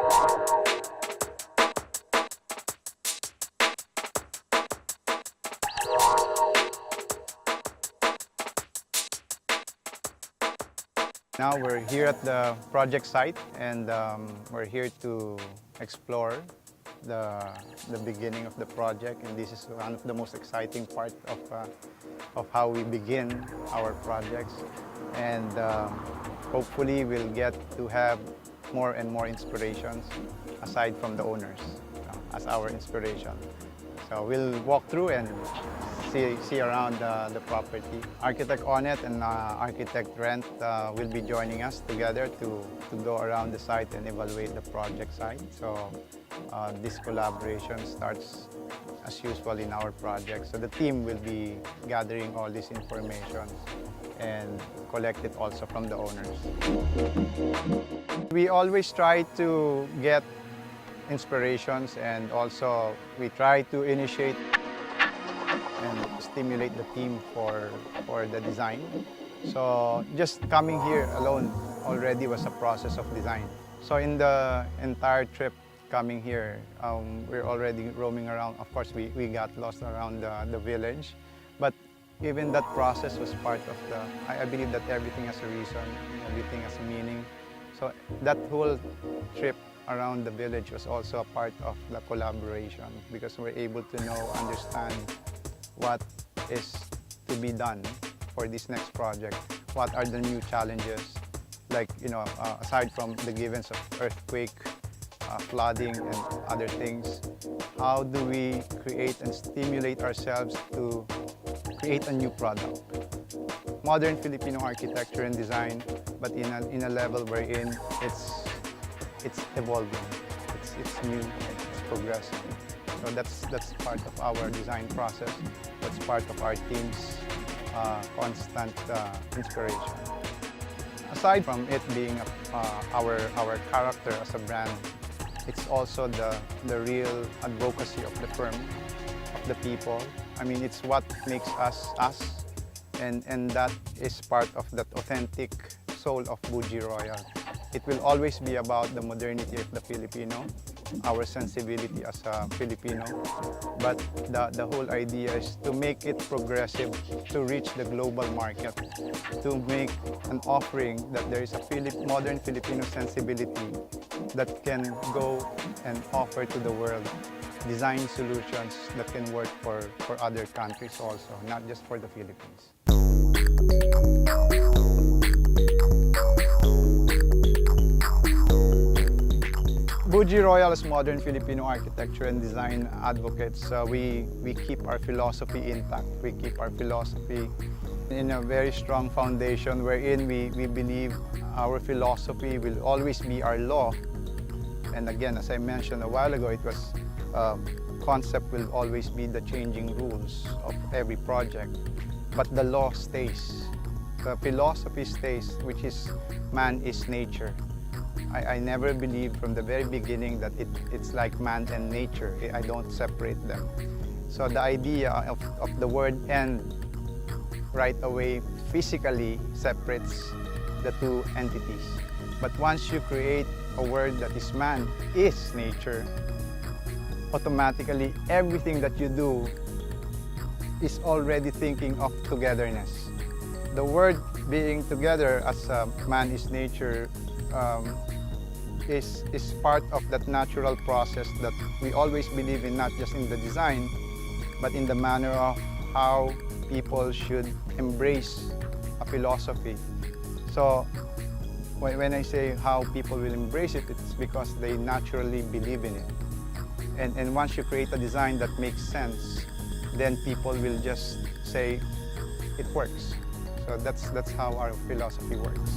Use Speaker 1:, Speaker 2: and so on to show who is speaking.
Speaker 1: Now we're here at the project site, and we're here to explore the beginning of the project, and this is one of the most exciting part of how we begin our projects, and hopefully we'll get to have more and more inspirations aside from the owners as our inspiration. So we'll walk through and see around the property. Architect Onet and Architect Rent will be joining us together to go around the site and evaluate the project site. So this collaboration starts as usual in our project. So the team will be gathering all this information and collect it also from the owners. We always try to get inspirations, and also we try to initiate and stimulate the team for the design. So just coming here alone already was a process of design. So in the entire trip coming here, we're already roaming around. Of course, we got lost around the village, but even that process was part of I believe that everything has a reason, everything has a meaning. So that whole trip around the village was also a part of the collaboration, because we're able to understand what is to be done for this next project. What are the new challenges, like, aside from the givens of earthquake, flooding and other things, how do we create and stimulate ourselves to create a new product? Modern Filipino architecture and design, but in a level wherein it's evolving, it's new, it's progressing. So that's part of our design process. That's part of our team's constant inspiration. Aside from it being our character as a brand, it's also the real advocacy of the firm, of the people. I mean, it's what makes us us, and that is part of that authentic soul of Buji Royal. It will always be about the modernity of the Filipino, our sensibility as a Filipino, but the whole idea is to make it progressive, to reach the global market, to make an offering that there is a modern Filipino sensibility that can go and offer to the world design solutions that can work for other countries also, not just for the Philippines. Buji Royal as modern Filipino architecture and design advocates, we keep our philosophy intact. We keep our philosophy in a very strong foundation, wherein we believe our philosophy will always be our law. And again, as I mentioned a while ago, it was concept will always be the changing rules of every project, but the law stays. The philosophy stays, which is man is nature. I never believed from the very beginning that it's like man and nature. I don't separate them. So the idea of the word "and" right away physically separates the two entities. But once you create a word that is man is nature, automatically everything that you do is already thinking of togetherness. The word being together as man is nature is part of that natural process that we always believe in, not just in the design, but in the manner of how people should embrace a philosophy. So when I say how people will embrace it, it's because they naturally believe in it. And once you create a design that makes sense, then people will just say it works. So that's how our philosophy works.